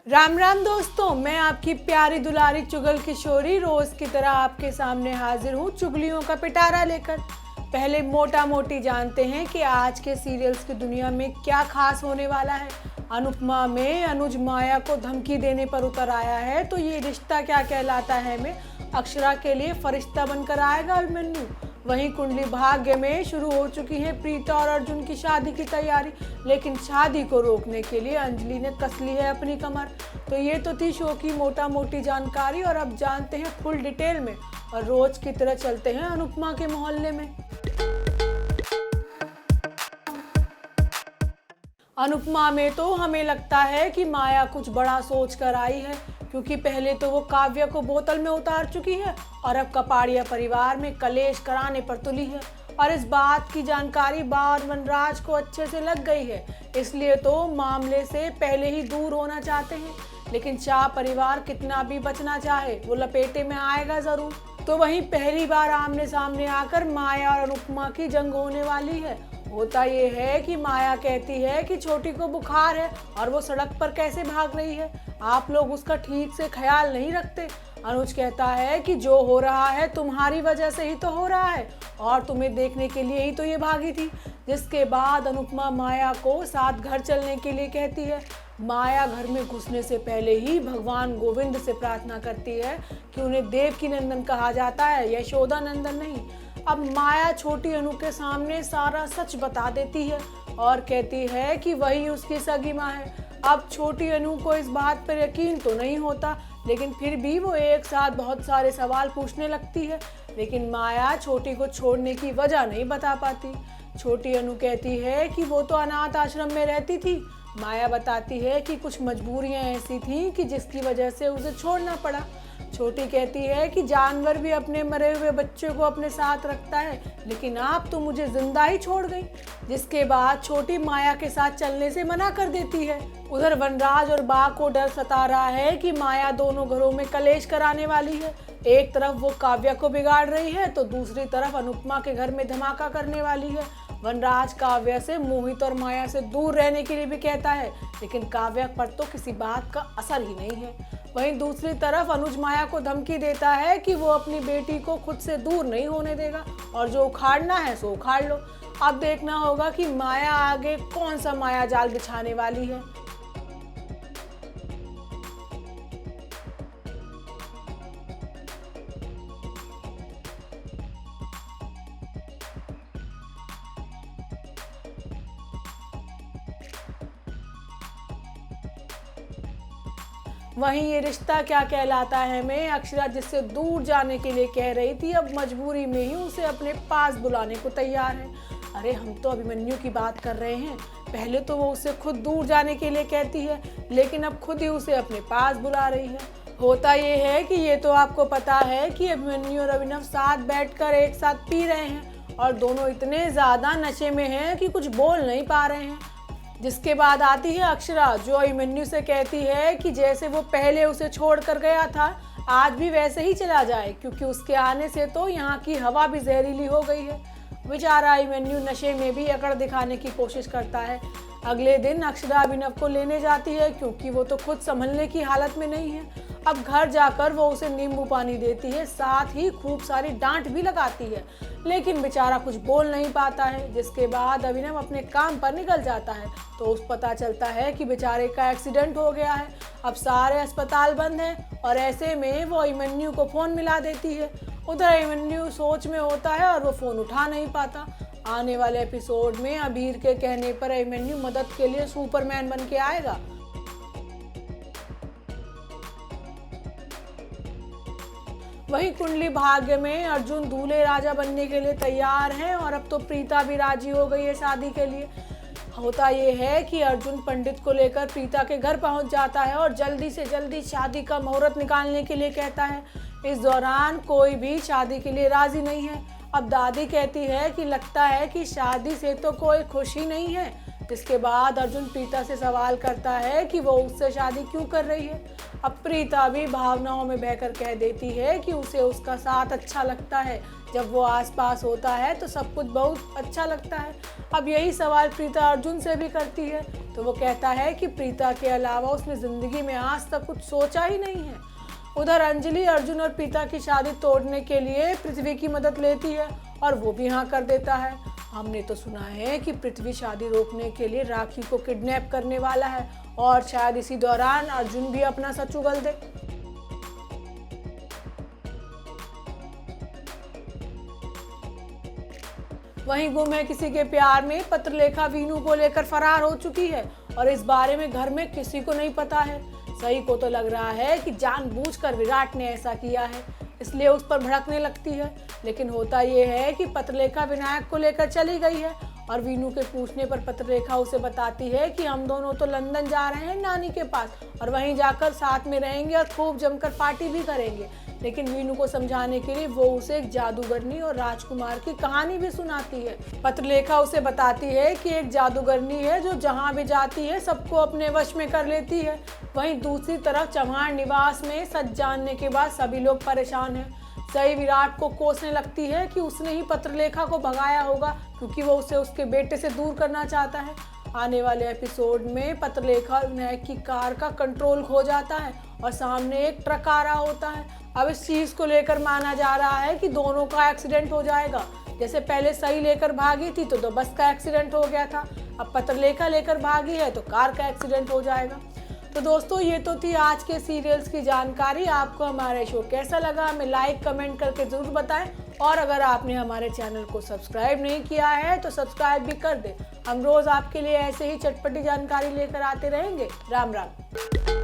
राम राम दोस्तों, मैं आपकी प्यारी दुलारी चुगल किशोरी रोज की तरह आपके सामने हाजिर हूँ चुगलियों का पिटारा लेकर। पहले मोटा मोटी जानते हैं कि आज के सीरियल्स की दुनिया में क्या खास होने वाला है। अनुपमा में अनुज माया को धमकी देने पर उतर आया है, तो ये रिश्ता क्या कहलाता है में अक्षरा के लिए फरिश्ता बनकर आएगा अभिमन्यु। वहीं कुंडली भाग्य में शुरू हो चुकी है प्रीता और अर्जुन की शादी की तैयारी, लेकिन शादी को रोकने के लिए अंजलि ने कस ली है अपनी कमर। तो ये तो थी शो की मोटा मोटी जानकारी, और अब जानते हैं फुल डिटेल में, और रोज की तरह चलते हैं अनुपमा के मोहल्ले में। अनुपमा में तो हमें लगता है कि माया कुछ बड़ा सोच कर आई है, क्योंकि पहले तो वो काव्या को बोतल में उतार चुकी है और अब कपाड़िया परिवार में कलेश कराने पर तुली है। और इस बात की जानकारी बार वनराज को अच्छे से लग गई है, इसलिए तो मामले से पहले ही दूर होना चाहते हैं। लेकिन शाह परिवार कितना भी बचना चाहे, वो लपेटे में आएगा जरूर। तो वहीं पहली बार आमने सामने आकर माया और अनुपमा की जंग होने वाली है। होता ये है कि माया कहती है कि छोटी को बुखार है और वो सड़क पर कैसे भाग रही है, आप लोग उसका ठीक से ख्याल नहीं रखते। अनुज कहता है कि जो हो रहा है तुम्हारी वजह से ही तो हो रहा है, और तुम्हें देखने के लिए ही तो ये भागी थी। जिसके बाद अनुपमा माया को साथ घर चलने के लिए कहती है। माया घर में घुसने से पहले ही भगवान गोविंद से प्रार्थना करती है कि उन्हें देवकी नंदन कहा जाता है, यशोदा नंदन नहीं। अब माया छोटी अनु के सामने सारा सच बता देती है और कहती है कि वही उसकी सगी माँ है। अब छोटी अनु को इस बात पर यकीन तो नहीं होता, लेकिन फिर भी वो एक साथ बहुत सारे सवाल पूछने लगती है। लेकिन माया छोटी को छोड़ने की वजह नहीं बता पाती। छोटी अनु कहती है कि वो तो अनाथ आश्रम में रहती थी। माया बताती है कि कुछ मजबूरियां ऐसी थीं कि जिसकी वजह से उसे छोड़ना पड़ा। छोटी कहती है कि जानवर भी अपने मरे हुए बच्चे को अपने साथ रखता है, लेकिन आप तो मुझे जिंदा ही छोड़ गई। जिसके बाद छोटी माया के साथ चलने से मना कर देती है। उधर वनराज और बा को डर सता रहा है कि माया दोनों घरों में कलेश कराने वाली है। एक तरफ वो काव्या को बिगाड़ रही है, तो दूसरी तरफ अनुपमा के घर में धमाका करने वाली है। वनराज काव्या से मोहित और माया से दूर रहने के लिए भी कहता है, लेकिन काव्या पर तो किसी बात का असर ही नहीं है। वहीं दूसरी तरफ अनुज माया को धमकी देता है कि वो अपनी बेटी को खुद से दूर नहीं होने देगा, और जो उखाड़ना है सो उखाड़ लो। अब देखना होगा कि माया आगे कौन सा माया जाल बिछाने वाली है। वहीं ये रिश्ता क्या कहलाता है में अक्षरा जिससे दूर जाने के लिए कह रही थी, अब मजबूरी में ही उसे अपने पास बुलाने को तैयार है। अरे हम तो अभिमन्यु की बात कर रहे हैं। पहले तो वो उसे खुद दूर जाने के लिए कहती है, लेकिन अब खुद ही उसे अपने पास बुला रही है। होता ये है कि ये तो आपको पता है कि अभिमन्यु और अभिनव साथ बैठकर एक साथ पी रहे हैं, और दोनों इतने ज्यादा नशे में हैं कि कुछ बोल नहीं पा रहे हैं। जिसके बाद आती है अक्षरा, जो अभिमन्यु से कहती है कि जैसे वो पहले उसे छोड़ कर गया था, आज भी वैसे ही चला जाए, क्योंकि उसके आने से तो यहाँ की हवा भी जहरीली हो गई है। बेचारा अभिमन्यु नशे में भी अकड़ दिखाने की कोशिश करता है। अगले दिन अक्षरा अभिनव को लेने जाती है, क्योंकि वो तो खुद संभलने की हालत में नहीं है। अब घर जाकर वो उसे नींबू पानी देती है, साथ ही खूब सारी डांट भी लगाती है, लेकिन बेचारा कुछ बोल नहीं पाता है। जिसके बाद अभिनव अपने काम पर निकल जाता है, तो उस पता चलता है कि बेचारे का एक्सीडेंट हो गया है। अब सारे अस्पताल बंद हैं, और ऐसे में वो अभिमन्यु को फोन मिला देती है। उधर अभिमन्यु सोच में होता है और वो फोन उठा नहीं पाता। आने वाले एपिसोड में अबीर के कहने पर अभिमन्यु मदद के लिए सुपरमैन बन के आएगा। वहीं कुंडली भाग्य में अर्जुन दूल्हे राजा बनने के लिए तैयार हैं, और अब तो प्रीता भी राजी हो गई है शादी के लिए। होता ये है कि अर्जुन पंडित को लेकर प्रीता के घर पहुंच जाता है और जल्दी से जल्दी शादी का मुहूर्त निकालने के लिए कहता है। इस दौरान कोई भी शादी के लिए राजी नहीं है। अब दादी कहती है कि लगता है कि शादी से तो कोई खुश ही नहीं है। जिसके बाद अर्जुन प्रीता से सवाल करता है कि वो उससे शादी क्यों कर रही है। अब प्रीता भी भावनाओं में बहकर कह देती है कि उसे उसका साथ अच्छा लगता है, जब वो आसपास होता है तो सब कुछ बहुत अच्छा लगता है। अब यही सवाल प्रीता अर्जुन से भी करती है, तो वो कहता है कि प्रीता के अलावा उसने ज़िंदगी में आज तक कुछ सोचा ही नहीं है। उधर अंजलि अर्जुन और प्रीता की शादी तोड़ने के लिए पृथ्वी की मदद लेती है और वो भी हाँ कर देता है। हमने तो सुना है कि पृथ्वी शादी रोकने के लिए राखी को किडनैप करने वाला है और शायद इसी दौरान अर्जुन भी अपना सच उगल दे। वहीं गुम है किसी के प्यार में पत्रलेखा वीनू को लेकर फरार हो चुकी है और इस बारे में घर में किसी को नहीं पता है। सही को तो लग रहा है कि जानबूझकर विराट ने ऐसा किया है, इसलिए उस पर भड़कने लगती है। लेकिन होता ये है कि पत्रलेखा विनायक को लेकर चली गई है और वीनू के पूछने पर पत्रलेखा उसे बताती है कि हम दोनों तो लंदन जा रहे हैं नानी के पास और वहीं जाकर साथ में रहेंगे और खूब जमकर पार्टी भी करेंगे। लेकिन वीनू को समझाने के लिए वो उसे एक जादूगरनी और राजकुमार की कहानी भी सुनाती है। पत्रलेखा उसे बताती है कि एक जादूगरनी है जो जहाँ भी जाती है सबको अपने वश में कर लेती है। वहीं दूसरी तरफ चव्हाण निवास में सच जानने के बाद सभी लोग परेशान हैं। सही विराट को कोसने लगती है कि उसने ही पत्रलेखा को भगाया होगा, क्योंकि वो उसे उसके बेटे से दूर करना चाहता है। आने वाले एपिसोड में पत्रलेखा और विनायक की कार का कंट्रोल खो जाता है और सामने एक ट्रक आ रहा होता है। अब इस चीज़ को लेकर माना जा रहा है कि दोनों का एक्सीडेंट हो जाएगा। जैसे पहले सही लेकर भागी थी तो बस का एक्सीडेंट हो गया था, अब पत्रलेखा लेकर भागी है तो कार का एक्सीडेंट हो जाएगा। तो दोस्तों ये तो थी आज के सीरियल्स की जानकारी। आपको हमारा शो कैसा लगा हमें लाइक कमेंट करके ज़रूर बताएं और अगर आपने हमारे चैनल को सब्सक्राइब नहीं किया है तो सब्सक्राइब भी कर दें। हम रोज़ आपके लिए ऐसे ही चटपटी जानकारी लेकर आते रहेंगे। राम राम।